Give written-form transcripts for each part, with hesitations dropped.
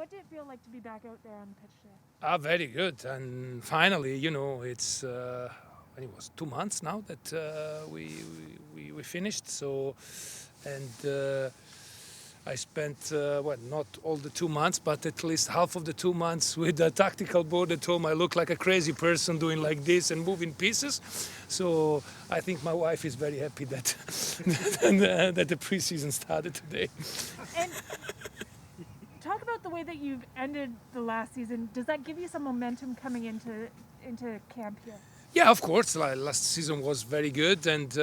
What did it feel like to be back out there on the pitch today? Very good. And finally, it's when it was 2 months now that we finished. So, and I spent not all the 2 months, but at least half of the 2 months with the tactical board at home. I look like a crazy person doing like this and moving pieces. So I think my wife is very happy that that the preseason started today. And talk about the way that you've ended the last season. Does that give you some momentum coming into camp here? Yeah, of course. Last season was very good, and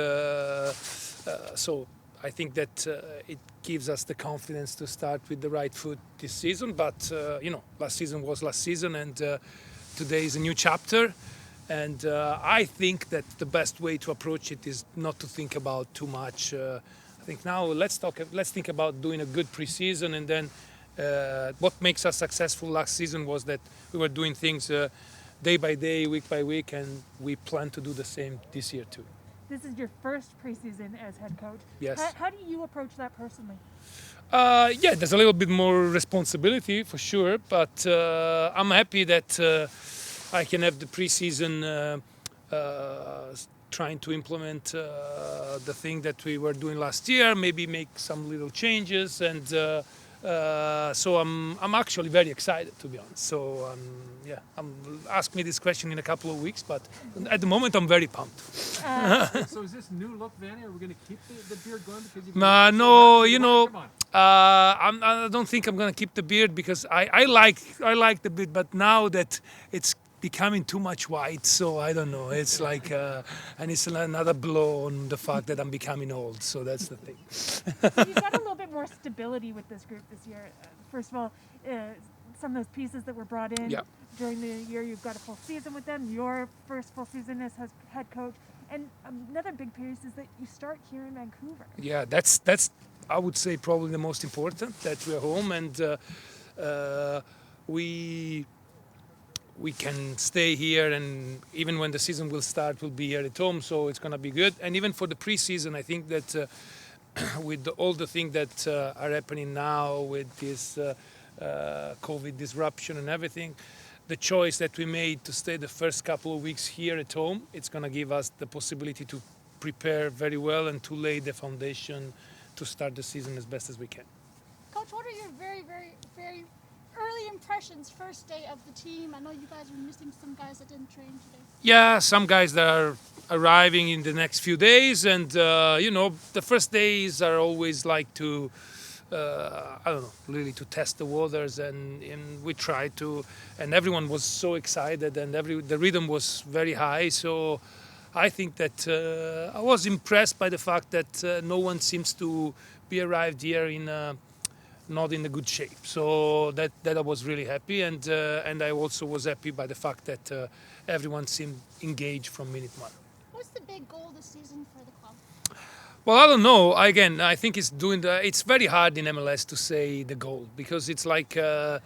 so I think that it gives us the confidence to start with the right foot this season. But last season was last season, and today is a new chapter. And I think that the best way to approach it is not to think about too much. I think now let's think about doing a good preseason, and then what makes us successful last season was that we were doing things day by day, week by week, and we plan to do the same this year too. This is your first preseason as head coach. Yes. How do you approach that personally? Yeah, there's a little bit more responsibility for sure, but I'm happy that I can have the preseason trying to implement the thing that we were doing last year, maybe make some little changes, and so I'm actually very excited, to be honest. So ask me this question in a couple of weeks, but at the moment I'm very pumped. So is this new look, Vanni? Are we going to keep the beard going because you've no, I don't think I'm going to keep the beard because I like the beard, but now that it's becoming too much white, so I don't know. It's like, and it's another blow on the fact that I'm becoming old. So that's the thing. So you've got a little bit more stability with this group this year. First of all, some of those pieces that were brought in during the year, you've got a full season with them. Your first full season as head coach, and another big piece is that you start here in Vancouver. Yeah, that's I would say probably the most important, that we're home and we can stay here, and even when the season will start, we'll be here at home, so it's going to be good. And even for the preseason, I think that with all the things that are happening now with this COVID disruption and everything, the choice that we made to stay the first couple of weeks here at home, it's going to give us the possibility to prepare very well and to lay the foundation to start the season as best as we can. Coach, what are your very, very, very early impressions, first day of the team? I know you guys are missing some guys that didn't train today. Yeah, some guys that are arriving in the next few days, and the first days are always like to, really to test the waters, and we tried to, and everyone was so excited, and the rhythm was very high, so I think that I was impressed by the fact that no one seems to be arrived here in not in a good shape. So that I was really happy, and I also was happy by the fact that everyone seemed engaged from minute one. What's the big goal this season for the club? Well, I don't know. Again, I think it's very hard in MLS to say the goal, because it's like the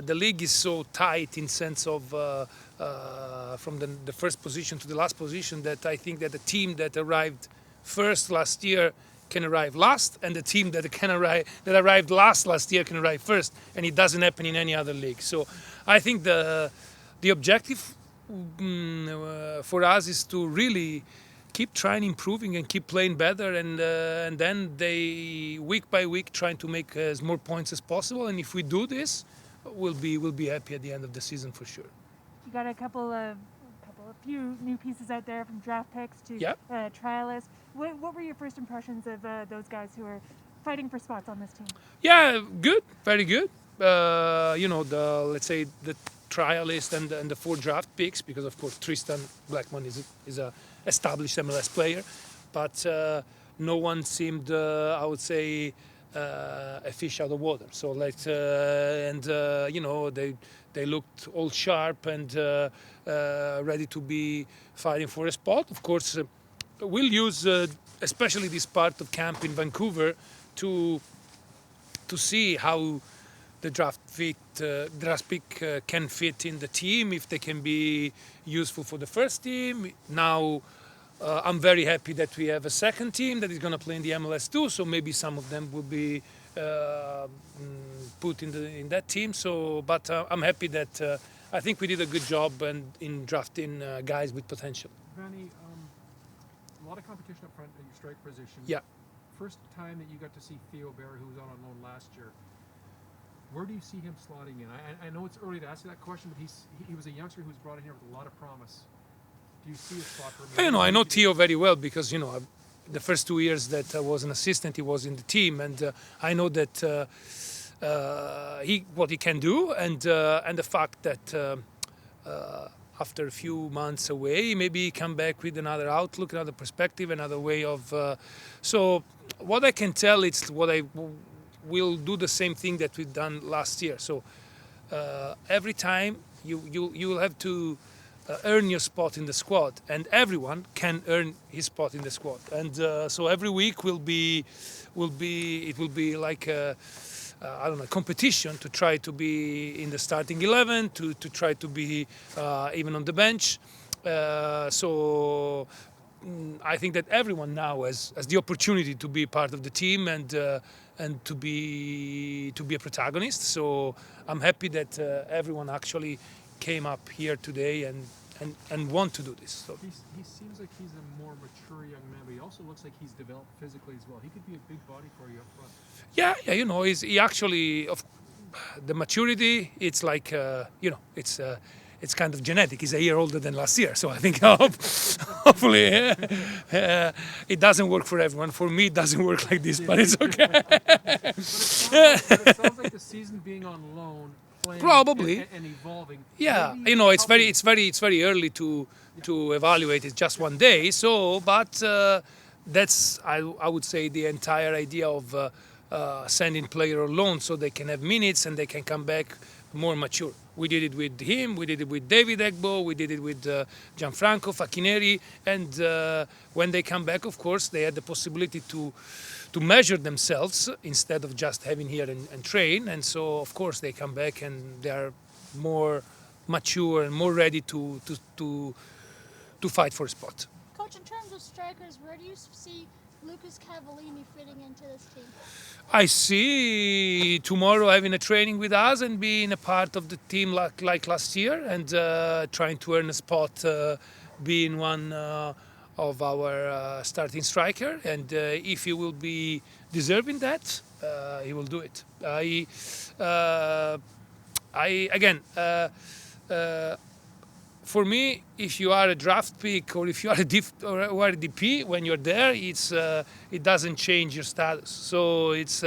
league is so tight in sense of from the first position to the last position, that I think that the team that arrived first last year can arrive last, and the team that arrived last year can arrive first, and it doesn't happen in any other league. So I think the objective for us is to really keep trying improving and keep playing better, and then they week by week trying to make as more points as possible. And if we do this, we'll be happy at the end of the season for sure. You got a few new pieces out there, from draft picks to trialists. What were your first impressions of those guys who are fighting for spots on this team? Yeah, good, very good. Let's say the trialist and the 4 draft picks, because of course Tristan Blackman is a established MLS player, but no one seemed, I would say, a fish out of water. So they looked all sharp and ready to be fighting for a spot. Of course, we'll use especially this part of camp in Vancouver to see how the draft pick can fit in the team, if they can be useful for the first team. Now, I'm very happy that we have a second team that is going to play in the MLS too, so maybe some of them will be put in that team. So, but I'm happy that I think we did a good job in drafting guys with potential. Vanni, a lot of competition up front at your strike position. Yeah. First time that you got to see Theo Bear, who was out on loan last year. Where do you see him slotting in? I know it's early to ask you that question, but he was a youngster who was brought in here with a lot of promise. Do you see a spot for him? I know Theo very well because the first 2 years that I was an assistant, he was in the team, and I know that what he can do, and the fact that after a few months away, maybe he come back with another outlook, another perspective, another way of. So what I can tell, it's what I will do the same thing that we've done last year. So every time you will have to earn your spot in the squad, and everyone can earn his spot in the squad. And so every week will be like I don't know, competition to try to be in the starting 11, to try to be even on the bench. So I think that everyone now has the opportunity to be part of the team and to be a protagonist. So I'm happy that everyone actually came up here today and want to do this. So he seems like he's a more mature young man, but he also looks like he's developed physically as well. He could be a big body for you up front. Yeah, he actually the maturity. It's like it's kind of genetic. He's a year older than last year, so I think hopefully it doesn't work for everyone. For me, it doesn't work like this, but it's okay. But it sounds like the season being on loan, playing Probably. and evolving. Yeah, maybe it's very early to evaluate. It's just one day. So, but that's I would say the entire idea of sending player on loan so they can have minutes and they can come back more mature. We did it with him, we did it with David Egbo, we did it with Gianfranco Facchineri, and when they come back, of course, they had the possibility to measure themselves instead of just having here and train. And so, of course, they come back and they are more mature and more ready to fight for a spot. Coach, in terms of strikers, where do you see Lucas Cavallini fitting into this team? I see tomorrow having a training with us and being a part of the team like last year and trying to earn a spot being one of our starting striker. And if he will be deserving that, he will do it. For me, if you are a draft pick or if you are a DP, when you're there, it doesn't change your status. So it's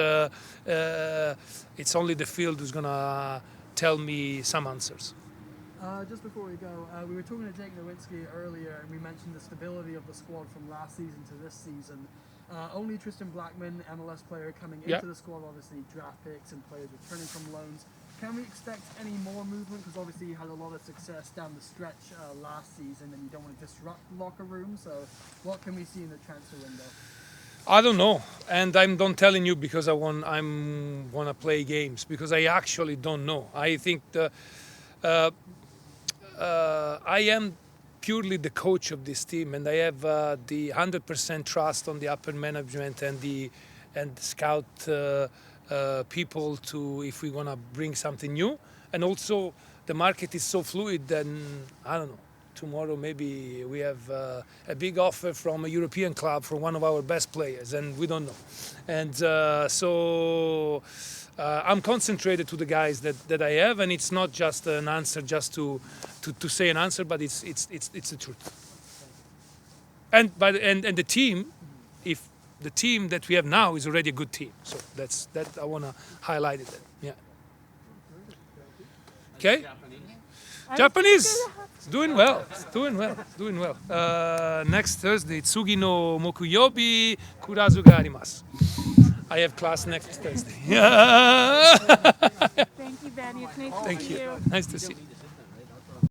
only the field who's gonna tell me some answers. Just before we go, we were talking to Jake Nowinski earlier, and we mentioned the stability of the squad from last season to this season. Only Tristan Blackman, MLS player, coming into the squad, obviously draft picks and players returning from loans. Can we expect any more movement? Because obviously you had a lot of success down the stretch last season, and you don't want to disrupt the locker room. So what can we see in the transfer window? I don't know, and I'm not telling you because I wanna play games, because I actually don't know. I think I am purely the coach of this team, and I have the 100% trust on the upper management and the scout people to if we want to bring something new. And also the market is so fluid, then I don't know, tomorrow maybe we have a big offer from a European club for one of our best players, and we don't know. And so I'm concentrated to the guys that I have, and it's not just an answer just to say an answer, but it's the truth. And the team, if the team that we have now is already a good team, so that I want to highlight it. Yeah. Okay. Japanese. It's doing well. It's doing well. Next Thursday, Tsugi no Mokuyobi Kurazu ga arimasu. I have class next Thursday. Thank you, Vanni. It's nice to see you. Nice to see you.